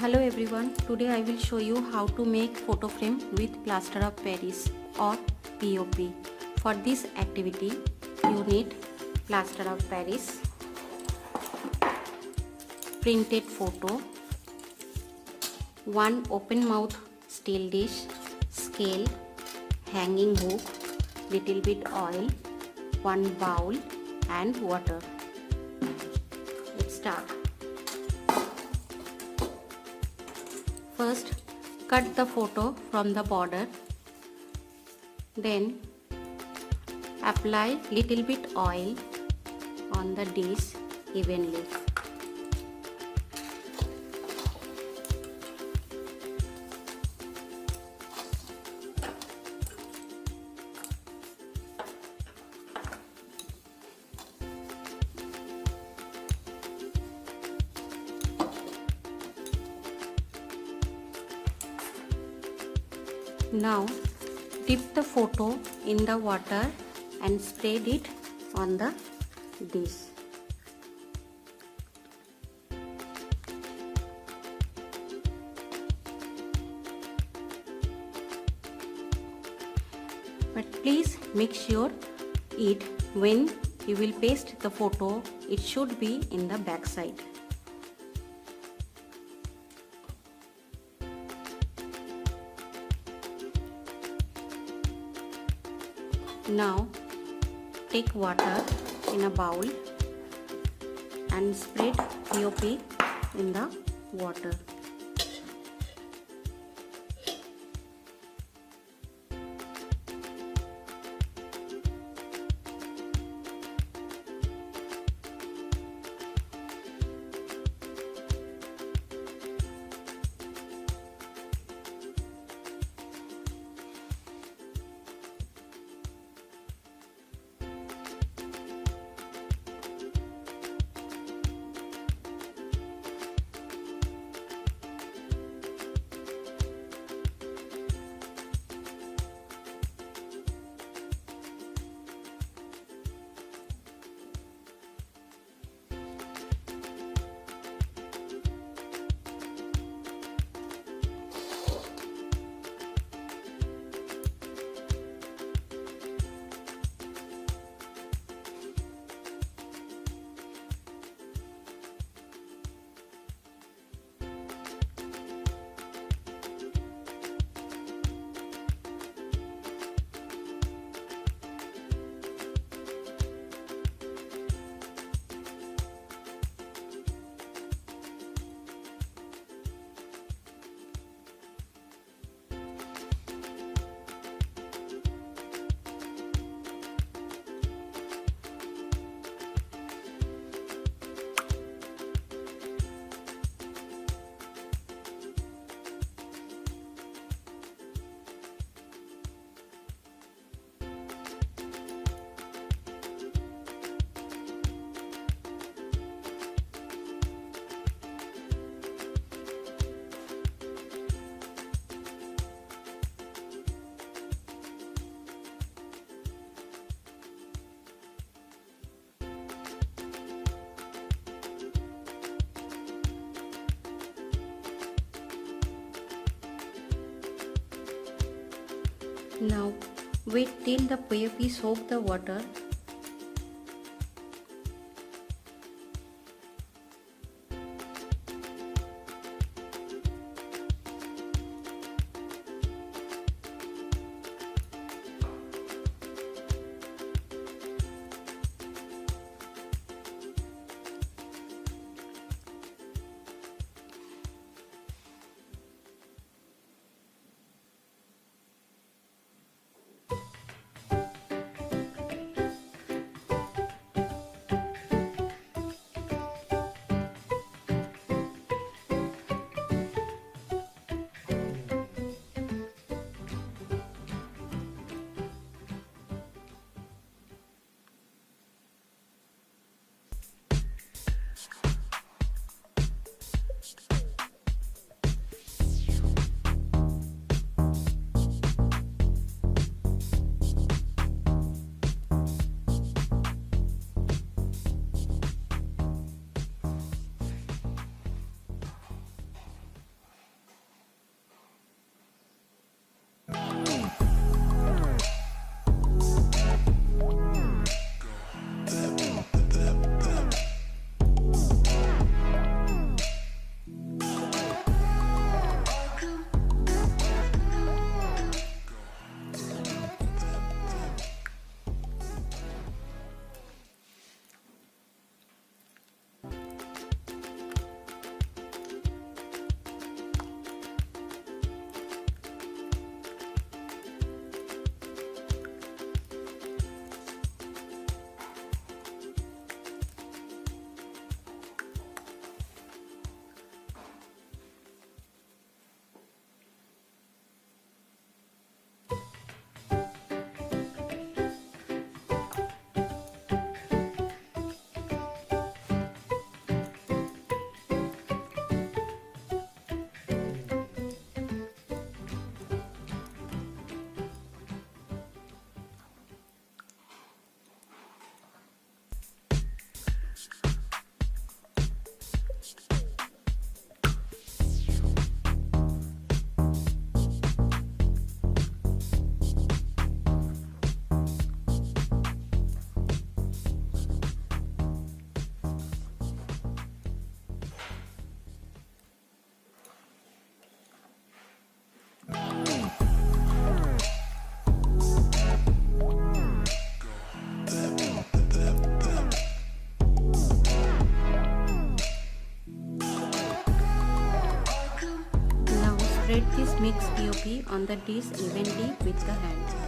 Hello everyone, today I will show you how to make photo frame with plaster of Paris or POP. For this activity, you need plaster of Paris, printed photo, one open mouth steel dish, scale, hanging hook, little bit oil, one bowl and water. Let's start. First, cut the photo from the border. Then, apply little bit oil on the dish evenly. Now dip the photo in the water and spread it on the dish. But please make sure it when you will paste the photo, it should be in the back side. Now take water in a bowl and spread POP in the water. Now wait till the POP soak the water. Spread this mixed POP on the dish evenly with the hand.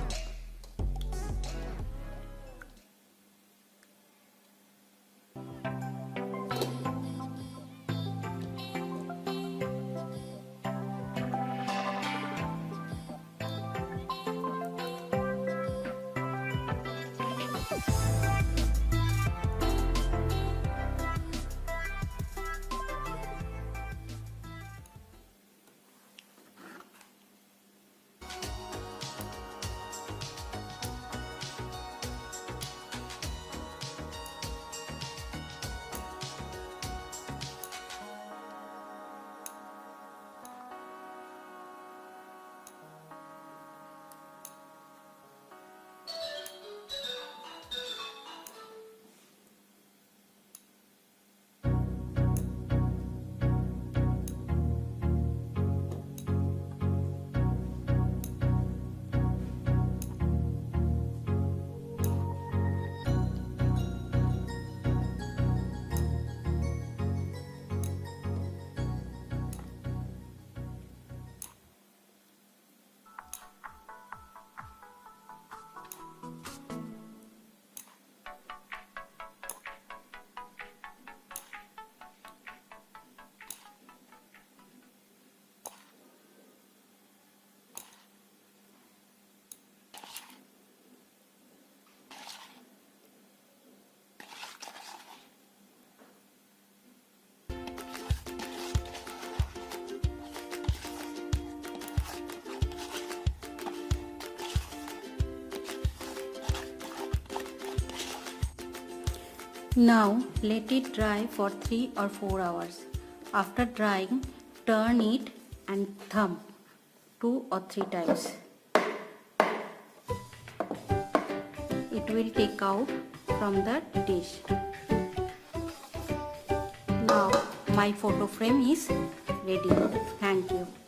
Now let it dry for 3 or 4 hours. After drying, turn it and thumb 2 or 3 times. It will take out from the dish. Now my photo frame is ready. Thank you.